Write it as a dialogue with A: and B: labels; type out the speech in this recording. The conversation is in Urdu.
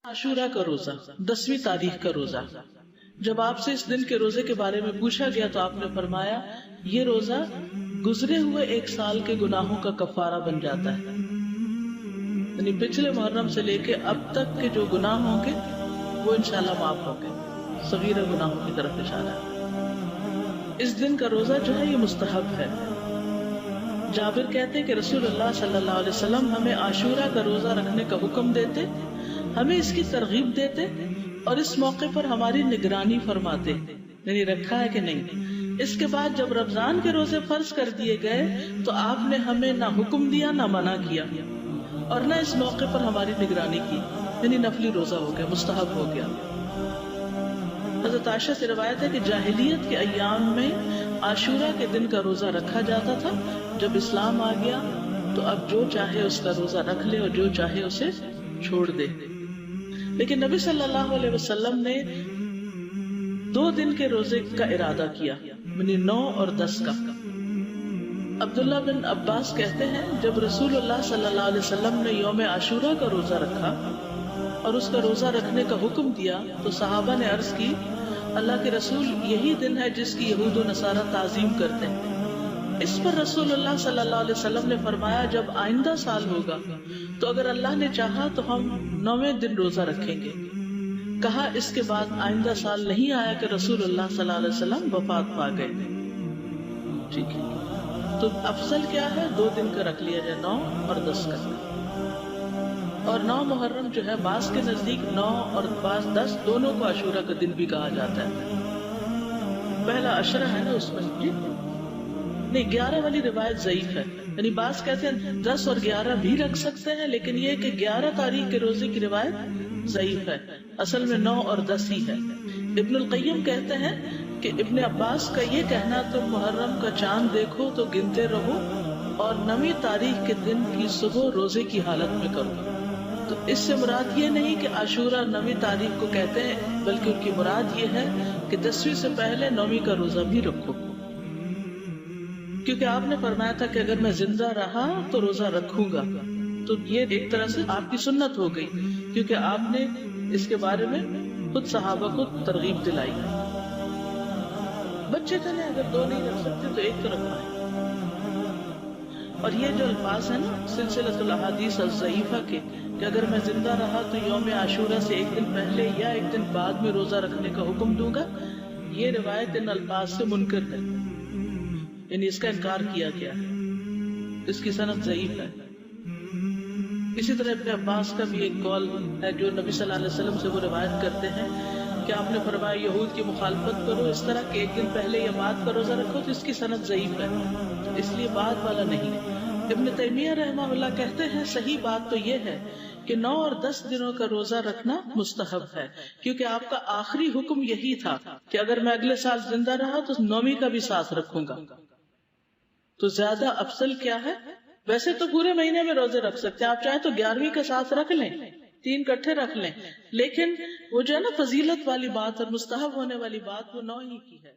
A: عاشورہ کا روزہ 10ویں تاریخ کا روزہ، جب آپ سے اس دن کے روزے کے بارے میں پوچھا گیا تو آپ نے فرمایا یہ روزہ گزرے ہوئے 1 سال کے گناہوں کا کفارہ بن جاتا ہے، یعنی پچھلے محرم سے لے کے اب تک کے جو گناہ ہوں گے وہ انشاءاللہ معاف ہوں گے، صغیرہ گناہوں کی طرف اشارہ ہے۔ اس دن کا روزہ جو ہے یہ مستحب ہے۔ جابر کہتے ہیں کہ رسول اللہ صلی اللہ علیہ وسلم ہمیں عاشورہ کا روزہ رکھنے کا حکم دیتے، ہمیں اس کی ترغیب دیتے اور اس موقع پر ہماری نگرانی فرماتے، یعنی رکھا ہے کہ نہیں۔ اس کے بعد جب رمضان کے روزے فرض کر دیے گئے تو آپ نے ہمیں نہ حکم دیا نہ منع کیا اور نہ اس موقع پر ہماری نگرانی کی، یعنی نفلی روزہ ہو گیا، مستحب ہو گیا۔ حضرت عائشہ سے روایت ہے کہ جاہلیت کے ایام میں عاشورہ کے دن کا روزہ رکھا جاتا تھا، جب اسلام آ گیا تو اب جو چاہے اس کا روزہ رکھ لے اور جو چاہے اسے چھوڑ دے۔ لیکن نبی صلی اللہ علیہ وسلم نے 2 دن کے روزے کا ارادہ کیا، یعنی 9 اور 10 کا۔ عبداللہ بن عباس کہتے ہیں جب رسول اللہ صلی اللہ علیہ وسلم نے یوم عاشورہ کا روزہ رکھا اور اس کا روزہ رکھنے کا حکم دیا تو صحابہ نے عرض کی اللہ کے رسول یہی دن ہے جس کی یہود و نصارہ تعظیم کرتے ہیں۔ اس پر رسول اللہ صلی اللہ علیہ وسلم نے فرمایا جب آئندہ سال ہوگا تو اگر اللہ نے چاہا تو ہم 9ویں دن روزہ رکھیں گے۔ کہا اس کے بعد آئندہ سال نہیں آیا کہ رسول اللہ صلی اللہ علیہ وسلم وفات پا گئے۔ ٹھیک ہے، تو افضل کیا ہے 2 دن کا رکھ لیا جائے، 9 اور 10 کا۔ اور 9 محرم جو ہے بعض کے نزدیک 9 اور بعض 10 دونوں کو عاشورہ کا دن بھی کہا جاتا ہے۔ پہلا عشرہ ہے نا اس میں، جی نہیں 11 والی روایت ضعیف ہے، یعنی بعض کہتے ہیں 10 اور 11 بھی رکھ سکتے ہیں، لیکن یہ کہ 11 تاریخ کے روزے کی روایت ضعیف ہے، اصل میں 9 اور 10 ہی ہے۔ ابن القیم کہتے ہیں کہ ابن عباس کا یہ کہنا تم محرم کا چاند دیکھو تو گنتے رہو اور 9ویں تاریخ کے دن کی صبح روزے کی حالت میں کرو، تو اس سے مراد یہ نہیں کہ عاشورہ 9ویں تاریخ کو کہتے ہیں، بلکہ ان کی مراد یہ ہے کہ 10ویں سے پہلے 9ویں کا روزہ بھی رکھو، کیونکہ آپ نے فرمایا تھا کہ اگر میں زندہ رہا تو روزہ رکھوں گا، تو یہ ایک طرح سے آپ کی سنت ہو گئی، کیونکہ آپ نے اس کے بارے میں خود صحابہ کو ترغیب دلائی۔ بچے چلے اگر 2 نہیں رکھ سکتے تو 1 تو رکھوائیں۔ اور یہ جو الفاظ ہیں نا سلسلۃ الاحادیث الضعیفہ کے کہ اگر میں زندہ رہا تو یوم عاشورہ سے 1 دن پہلے یا 1 دن بعد میں روزہ رکھنے کا حکم دوں گا، یہ روایت ان الفاظ سے منکر ہے، یعنی اس کا انکار کیا گیا ہے، اس کی سند ضعیف ہے۔ اسی طرح ابن عباس کا بھی ایک قول ہے جو نبی صلی اللہ علیہ وسلم سے وہ روایت کرتے ہیں کہ آپ نے فرمایا یہود کی مخالفت کرو اس طرح کہ 1 دن پہلے یا بعد کا روزہ رکھو، تو اس کی سند ضعیف ہے، اس لیے بعد والا نہیں۔ ابن تیمیہ رحمہ اللہ کہتے ہیں صحیح بات تو یہ ہے کہ 9 اور 10 دنوں کا روزہ رکھنا مستحب ہے، کیونکہ آپ کا آخری حکم یہی تھا کہ اگر میں اگلے سال زندہ رہا تو 9ویں کا بھی ساتھ رکھوں گا، تو زیادہ افضل کیا ہے؟ ویسے تو پورے مہینے میں روزے رکھ سکتے ہیں، آپ چاہیں تو 11ویں کا ساتھ رکھ لیں، 3 اکٹھے رکھ لیں، لیکن وہ جو ہے نا فضیلت والی بات اور مستحب ہونے والی بات وہ 9 ہی کی ہے۔